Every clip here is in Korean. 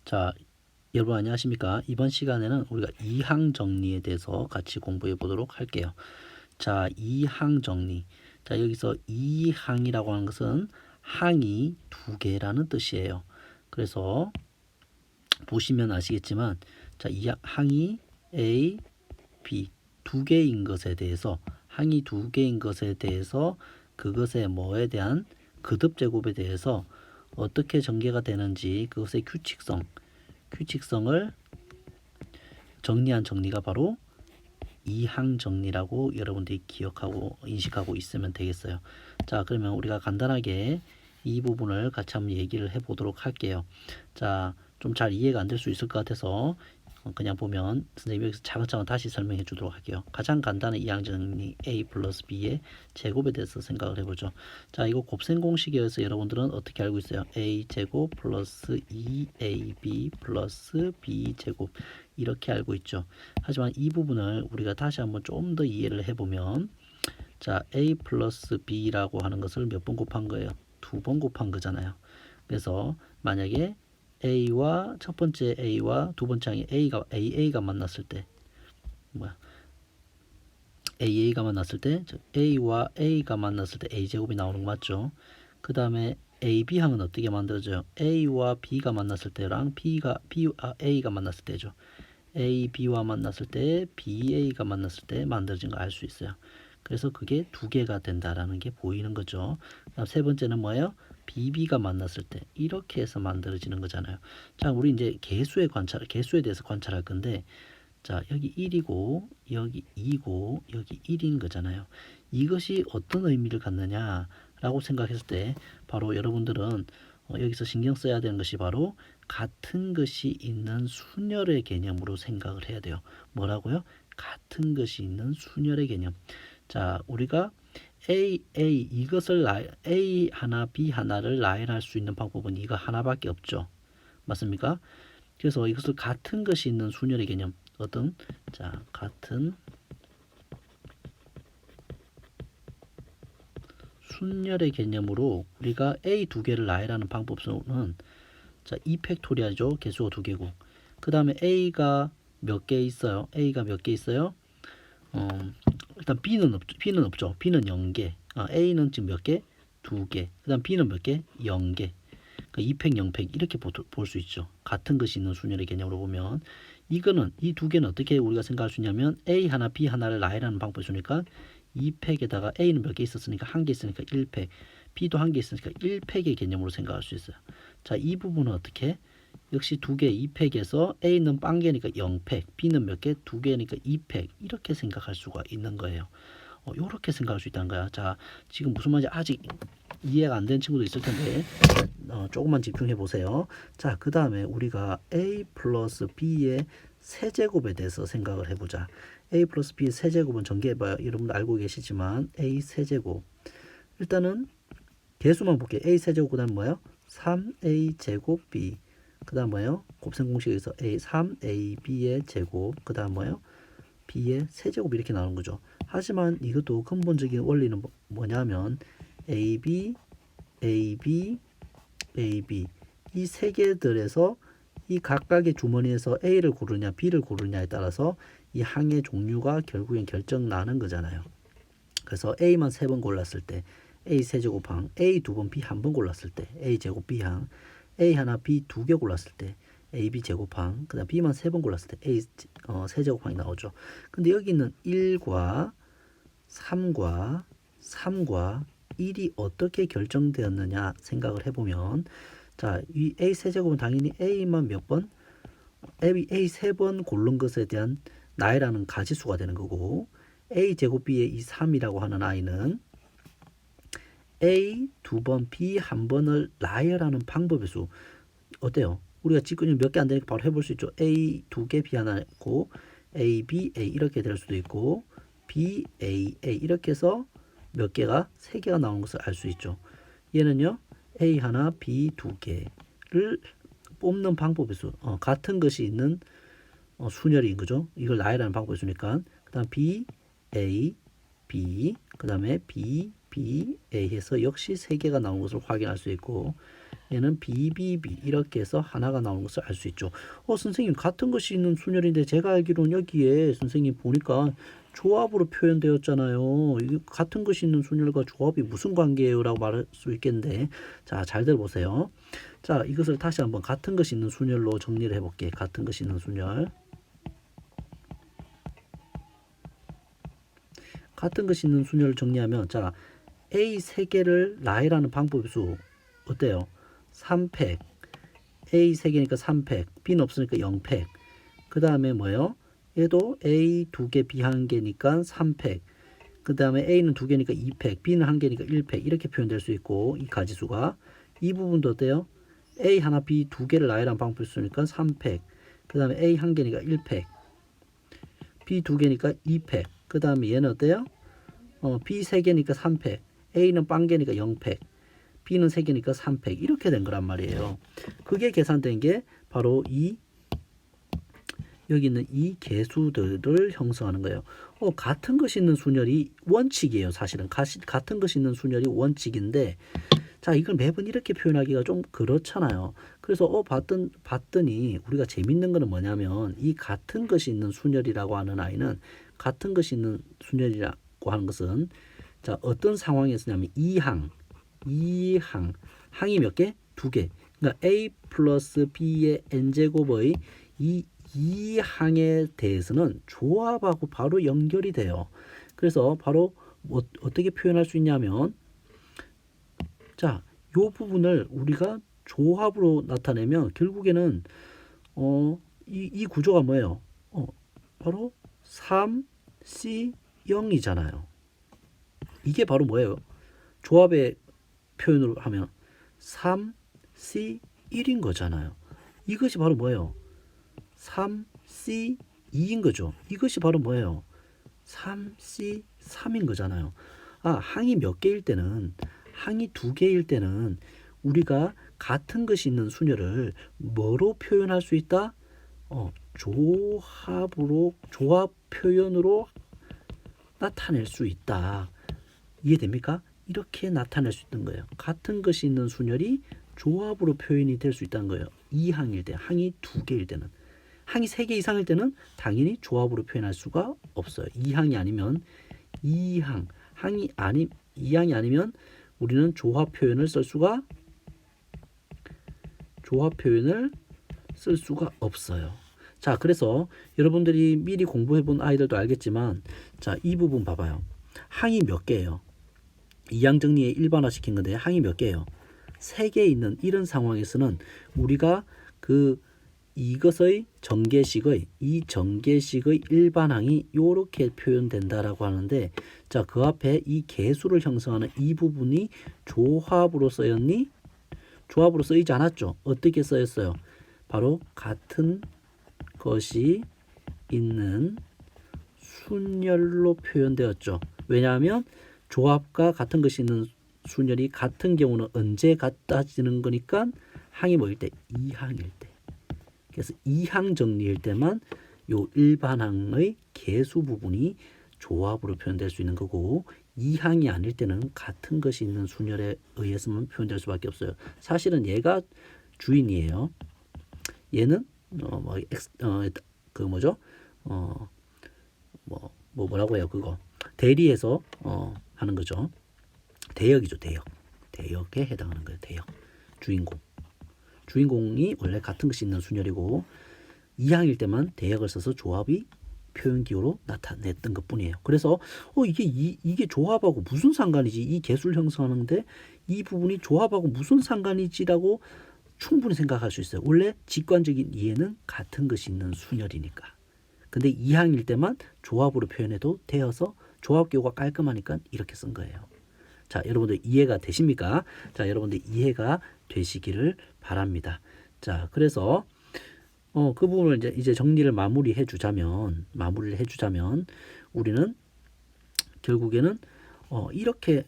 자, 여러분 안녕하십니까? 이번 시간에는 우리가 이항 정리에 대해서 같이 공부해 보도록 할게요. 자, 이항 정리. 자, 여기서 이항이라고 하는 것은 항이 두 개라는 뜻이에요. 그래서 보시면 아시겠지만, 자, 이 항이 A, B 두 개인 것에 대해서 항이 두 개인 것에 대해서 그것의 뭐에 대한 그듭 제곱에 대해서 어떻게 전개가 되는지 그것의 규칙성을 정리한 정리가 바로 이항 정리라고 여러분들이 기억하고 인식하고 있으면 되겠어요. 자, 그러면 우리가 간단하게 이 부분을 같이 한번 얘기를 해보도록 할게요. 자, 좀 잘 이해가 안 될 수 있을 것 같아서 그냥 보면 선생님이 여기서 차근차근 다시 설명해 주도록 할게요. 가장 간단한 이항 정리 a 플러스 b의 제곱에 대해서 생각을 해보죠. 자, 이거 곱셈 공식에서 여러분들은 어떻게 알고 있어요? a 제곱 플러스 2ab 플러스 b 제곱 이렇게 알고 있죠. 하지만 이 부분을 우리가 다시 한번 좀 더 이해를 해보면, 자, a 플러스 b라고 하는 것을 몇 번 곱한 거예요? 두 번 곱한 거잖아요. 그래서 만약에 a와 첫 번째 a와 두 번째 항이 AA가 만났을 때 AA가 만났을 때 A와 A가 만났을 때 A제곱이 나오는 거 맞죠? 그 다음에 AB항은 어떻게 만들어져요? A와 B가 만났을 때랑 A가 만났을 때죠. A, B와 만났을 때 BA가 만났을 때 만들어진 거 알 수 있어요. 그래서 그게 두 개가 된다라는 게 보이는 거죠. 그다음 세 번째는 뭐예요? BB가 만났을 때 이렇게 해서 만들어지는 거잖아요. 자, 우리 이제 개수에 대해서 관찰할 건데, 자, 여기 1이고 여기 2고 여기 1인 거잖아요. 이것이 어떤 의미를 갖느냐라고 생각했을 때 바로 여러분들은 여기서 신경 써야 되는 것이 바로 같은 것이 있는 순열의 개념으로 생각을 해야 돼요. 뭐라고요? 같은 것이 있는 순열의 개념. 자, 우리가 이것을 A 하나, B 하나를 나열할 수 있는 방법은 이거 하나밖에 없죠. 맞습니까? 그래서 이것을 같은 것이 있는 순열의 개념. 자, 같은 순열의 개념으로 우리가 A 두 개를 나열하는 방법은, 자, 2팩토리아죠. 개수가 두 개고. 그 다음에 A가 몇 개 있어요? A가 몇 개 있어요? 일단 B는 없죠. B는 0개. A는 지금 몇 개? 두 개. 그 다음 B는 몇 개? 0개. 그 2팩, 0팩 이렇게 볼 수 있죠. 같은 것이 있는 순열의 개념으로 보면, 이거는 이 두 개는 어떻게 우리가 생각할 수 있냐면 A 하나, B 하나를 나열하는 방법이 있으니까 2팩에다가 A는 몇 개 있었으니까 한 개 있으니까 1팩, B도 한 개 있으니까 1팩의 개념으로 생각할 수 있어요. 자, 이 부분은 어떻게? 역시 두 개 2팩에서 A는 빵 개니까 0팩, B는 몇 개? 두 개니까 2팩 이렇게 생각할 수가 있는 거예요. 이렇게 생각할 수 있다는 거야. 자, 지금 무슨 말인지 아직 이해가 안 된 친구도 있을 텐데 조금만 집중해 보세요. 자, 그 다음에 우리가 A 플러스 B의 세제곱에 대해서 생각을 해보자. A 플러스 B의 세제곱은 전개해봐요. 여러분도 알고 계시지만 A 세제곱, 일단은 개수만 볼게요. A 세제곱 그 다음 뭐예요? 3A 제곱 B, 그 다음 뭐예요? 곱셈 공식에서 3AB의 제곱, 그 다음 뭐예요? B의 세제곱 이렇게 나오는 거죠. 하지만 이것도 근본적인 원리는 뭐냐면 AB, AB, AB 이 세 개들에서 이 각각의 주머니에서 A를 고르냐 B를 고르냐에 따라서 이 항의 종류가 결국엔 결정 나는 거잖아요. 그래서 A만 세 번 골랐을 때 A 세제곱항, A 두 번, B 한 번 골랐을 때 A 제곱 B항, A 하나, B 두 개 골랐을 때 AB 제곱항, 그 다음 B만 세 번 골랐을 때 A 세제곱항이 나오죠. 근데 여기 있는 1과 3과 1이 어떻게 결정되었느냐 생각을 해보면, 자, 이 A 세제곱은 당연히 A만 몇 번? A 세 번 고른 것에 대한 나열하는 가지수가 되는 거고, A 제곱 B의 이 3이라고 하는 아이는 A 두 번, B 한 번을 나열하는 방법의 수. 어때요? 우리가 지금 몇 개 안 되니까 바로 해볼 수 있죠. A 두 개, B 하나 있고, A, B, A 이렇게 될 수도 있고, B, A, A 이렇게 해서 몇 개가, 세 개가 나오는 것을 알 수 있죠. 얘는요, A 하나, B 두 개를 뽑는 방법의 수. 같은 것이 있는 순열인 거죠. 이걸 나열하는 방법이 있으니까. 그 다음 B, A, B, 그 다음에 B, B, A 해서 역시 세 개가 나오는 것을 확인할 수 있고, 얘는 BBB 이렇게 해서 하나가 나오는 것을 알 수 있죠. 선생님 같은 것이 있는 순열인데 제가 알기로는 여기에 선생님 보니까 조합으로 표현되었잖아요. 이게 같은 것이 있는 순열과 조합이 무슨 관계예요? 라고 말할 수 있겠는데 자, 잘 들어보세요. 자, 이것을 다시 한번 같은 것이 있는 순열로 정리를 해볼게. 같은 것이 있는 순열. 같은 것이 있는 순열을 정리하면 자, A 3개를 나열하는 방법수 어때요? 3팩. A 3개니까 3팩. B는 없으니까 0팩. 그 다음에 뭐예요? 얘도 A 2개, B 1개니까 3팩. 그 다음에 A는 2개니까 2팩, B는 1개니까 1팩. 이렇게 표현될 수 있고 이 가지수가 이 부분도 어때요? A 하나, B 2개를 나열한 방법수니까 3팩. 그 다음에 A 1개니까 1팩. B 2개니까 2팩. 그 다음에 얘는 어때요? B 3개니까 3팩. A는 빵개니까 0팩. B는 3개니까 3팩. 이렇게 된 거란 말이에요. 그게 계산된 게 바로 여기 있는 이 개수들을 형성하는 거예요. 같은 것이 있는 순열이 원칙이에요. 사실은 같은 것이 있는 순열이 원칙인데 자, 이걸 매번 이렇게 표현하기가 좀 그렇잖아요. 그래서 봤더니 우리가 재밌는 거는 뭐냐면 이 같은 것이 있는 순열이라고 하는 아이는 같은 것이 있는 순열이라고 하는 것은 자, 어떤 상황에 쓰냐면 항이 몇 개? 2개. 그러니까 A 플러스 B의 n제곱의 이 항에 대해서는 조합하고 바로 연결이 돼요. 그래서 바로 어떻게 표현할 수 있냐면 자, 요 부분을 우리가 조합으로 나타내면 결국에는 이 구조가 뭐예요? 바로 3C0이잖아요. 이게 바로 뭐예요? 조합의 표현으로 하면 3C1인 거잖아요. 이것이 바로 뭐예요? 3C2인 거죠. 이것이 바로 뭐예요? 3C3인 거잖아요. 항이 몇 개일 때는 항이 2개일 때는 우리가 같은 것이 있는 순열을 뭐로 표현할 수 있다? 조합 표현으로 나타낼 수 있다. 이해됩니까? 이렇게 나타낼 수 있는 거예요. 같은 것이 있는 순열이 조합으로 표현이 될 수 있다는 거예요. 이 항일 때, 항이 2개일 때는. 항이 3개 이상일 때는 당연히 조합으로 표현할 수가 없어요. 이 항이 아니면 이 항이 아니면 우리는 조합 표현을 쓸 수가 없어요. 자, 그래서 여러분들이 미리 공부해 본 아이들도 알겠지만 자, 이 부분 봐봐요. 항이 몇 개예요? 이항 정리에 일반화 시킨 건데 항이 몇 개예요? 3개 있는 이런 상황에서는 우리가 이것의 전개식의 일반항이 이렇게 표현된다라고 하는데 자, 그 앞에 이 개수를 형성하는 이 부분이 조합으로 쓰였니? 조합으로 쓰이지 않았죠. 어떻게 쓰였어요? 바로 같은 것이 있는 순열로 표현되었죠. 왜냐하면 조합과 같은 것이 있는 순열이 같은 경우는 언제 같아지는 거니까 항이 뭐일 때? 2항일 때. 그래서 2항 정리일 때만 요 일반항의 개수 부분이 조합으로 표현될 수 있는 거고 2항이 아닐 때는 같은 것이 있는 순열에 의해서만 표현될 수밖에 없어요. 사실은 얘가 주인이에요. 얘는 뭐라고 해요? 그거 대리해서 하는 거죠. 대역이죠. 대역에 해당하는 거예요. 대역. 주인공이 원래 같은 것이 있는 순열이고 2항일 때만 대역을 써서 조합이 표현기호로 나타냈던 것뿐이에요. 그래서 이게 조합하고 무슨 상관이지? 이 개수를 형성하는데 이 부분이 조합하고 무슨 상관이지라고 충분히 생각할 수 있어요. 원래 직관적인 이해는 같은 것이 있는 순열이니까. 근데 2항일 때만 조합으로 표현해도 되어서 조합기호가 깔끔하니까 이렇게 쓴 거예요. 자, 여러분들 이해가 되십니까? 자, 여러분들 이해가 되시기를 바랍니다. 자, 그래서 그 부분을 이제 정리를 마무리해 주자면 우리는 결국에는 이렇게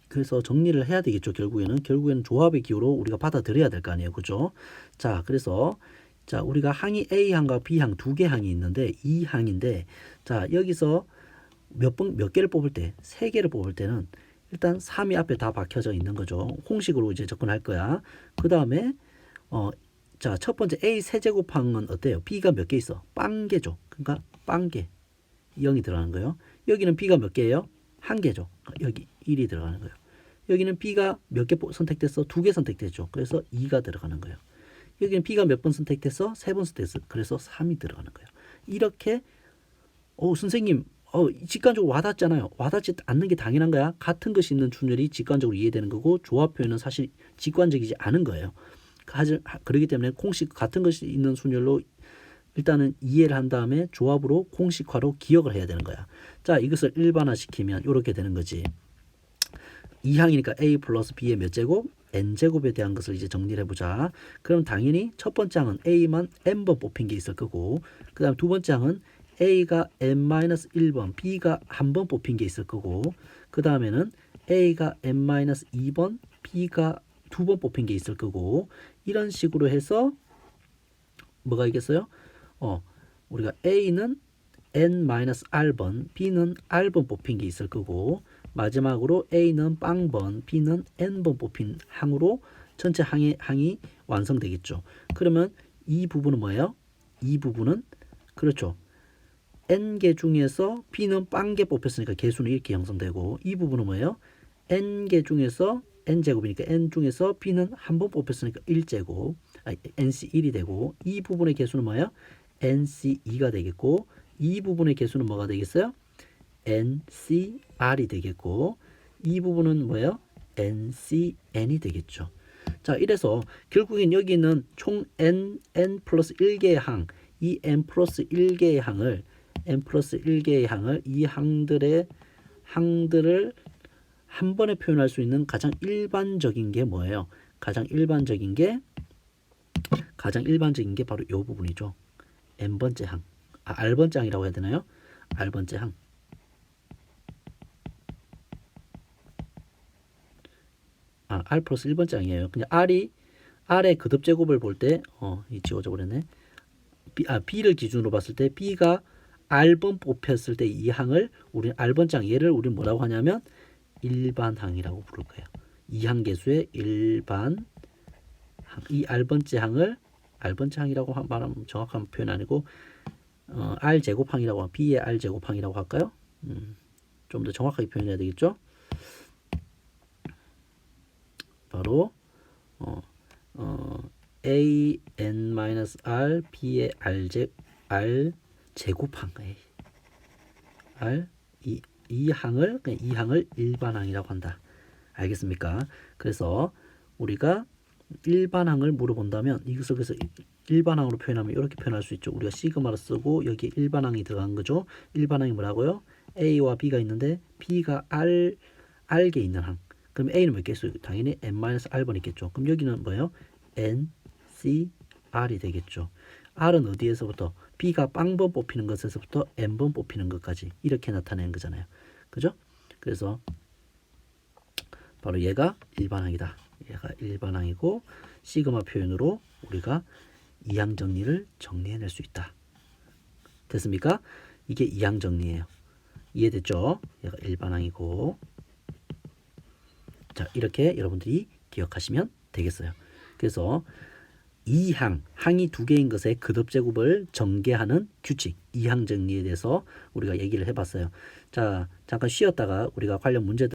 그래서 정리를 해야 되겠죠. 결국에는 조합의 기호로 우리가 받아들여야 될 거 아니에요. 그죠? 자, 그래서 자, 우리가 항이 A항과 B항 2개 항이 있는데 이 항인데 자, 여기서 몇 개를 뽑을 때 3개를 뽑을 때는 일단 3이 앞에 다 박혀져 있는 거죠. 공식으로 이제 접근할 거야. 그 다음에 자, 첫 번째 A 세제곱항은 어때요? B가 몇 개 있어? 빵개죠. 그러니까 빵개 0이 들어가는 거예요. 여기는 B가 몇 개예요? 한 개죠. 여기 1이 들어가는 거예요. 여기는 B가 몇 개 선택됐어? 2개 선택됐죠. 그래서 2가 들어가는 거예요. 여기는 B가 몇 번 선택됐어? 3번 선택됐어. 그래서 3이 들어가는 거예요. 이렇게 선생님 직관적으로 와닿잖아요. 와닿지 않는 게 당연한 거야. 같은 것이 있는 순열이 직관적으로 이해되는 거고 조합 표현은 사실 직관적이지 않은 거예요. 그렇기 때문에 공식 같은 것이 있는 순열로 일단은 이해를 한 다음에 조합으로 공식화로 기억을 해야 되는 거야. 자, 이것을 일반화시키면 이렇게 되는 거지. 2항이니까 a 플러스 b의 몇 제곱? n제곱에 대한 것을 이제 정리를 해보자. 그럼 당연히 첫 번째 항은 a만 n번 뽑힌 게 있을 거고, 그 다음 두 번째 항은 a가 n-1번, b가 한 번 뽑힌 게 있을 거고, 그 다음에는 a가 n-2번, b가 두 번 뽑힌 게 있을 거고, 이런 식으로 해서 뭐가 있겠어요? 우리가 a는 n-r번, b는 r번 뽑힌 게 있을 거고, 마지막으로 a는 빵번, b는 n번 뽑힌 항으로 전체 항이 완성되겠죠. 그러면 이 부분은 뭐예요? 이 부분은 그렇죠. n개 중에서 b는 빵개 뽑혔으니까 개수는 이렇게 형성되고, 이 부분은 뭐예요? n개 중에서 n제곱이니까 n 중에서 b는 한 번 뽑혔으니까 1제곱, nc1이 되고, 이 부분의 개수는 뭐예요? nc2가 되겠고, 이 부분의 개수는 뭐가 되겠어요? ncr이 되겠고, 이 부분은 뭐예요? ncn이 되겠죠. 자, 이래서 결국엔 여기는 총 n 플러스 1개의 항, 이 n 플러스 1개의 항을 이 항들을 한 번에 표현할 수 있는 가장 일반적인 게 뭐예요? 가장 일반적인 게 바로 이 부분이죠. n번째 항, r번째 항이라고 해야 되나요? r번째 항. r 플러스 1번째 항이에요. 그냥 r의 거듭제곱을 볼 때, 지워져 버렸네. b를 기준으로 봤을 때 b가 r번 뽑혔을 때 이 항을 우리는 r번째 항, 얘를 우리는 뭐라고 하냐면 일반항이라고 부를 거예요. 이 항계수의 일반항, 이 r번째 항을 r번째 항이라고 말하면 정확한 표현 아니고 r제곱항이라고, b의 r제곱항이라고 할까요? 좀 더 정확하게 표현해야 되겠죠? 바로 an-r b의 r제곱항, 이 항을 일반항이라고 한다. 알겠습니까? 그래서 우리가 일반항을 물어본다면 이것을 그래서 일반항으로 표현하면 이렇게 표현할 수 있죠. 우리가 시그마를 쓰고 여기에 일반항이 들어간 거죠. 일반항이 뭐라고요? a와 b가 있는데 b가 r개 있는 항. 그럼 a는 몇 개 있어요? 당연히 n-r번 있겠죠. 그럼 여기는 뭐예요? ncr이 되겠죠. r은 어디에서부터? b가 빵번 뽑히는 것에서부터 n번 뽑히는 것까지 이렇게 나타내는 거잖아요. 그죠? 그래서 바로 얘가 일반항이다. 얘가 일반항이고, 시그마 표현으로 우리가 이항 정리를 정리해낼 수 있다. 됐습니까? 이게 이항 정리예요. 이해됐죠? 얘가 일반항이고, 자, 이렇게 여러분들이 기억하시면 되겠어요. 그래서 항이 두 개인 것의 거듭제곱을 전개하는 규칙, 이항 정리에 대해서 우리가 얘기를 해봤어요. 자, 잠깐 쉬었다가 우리가 관련 문제들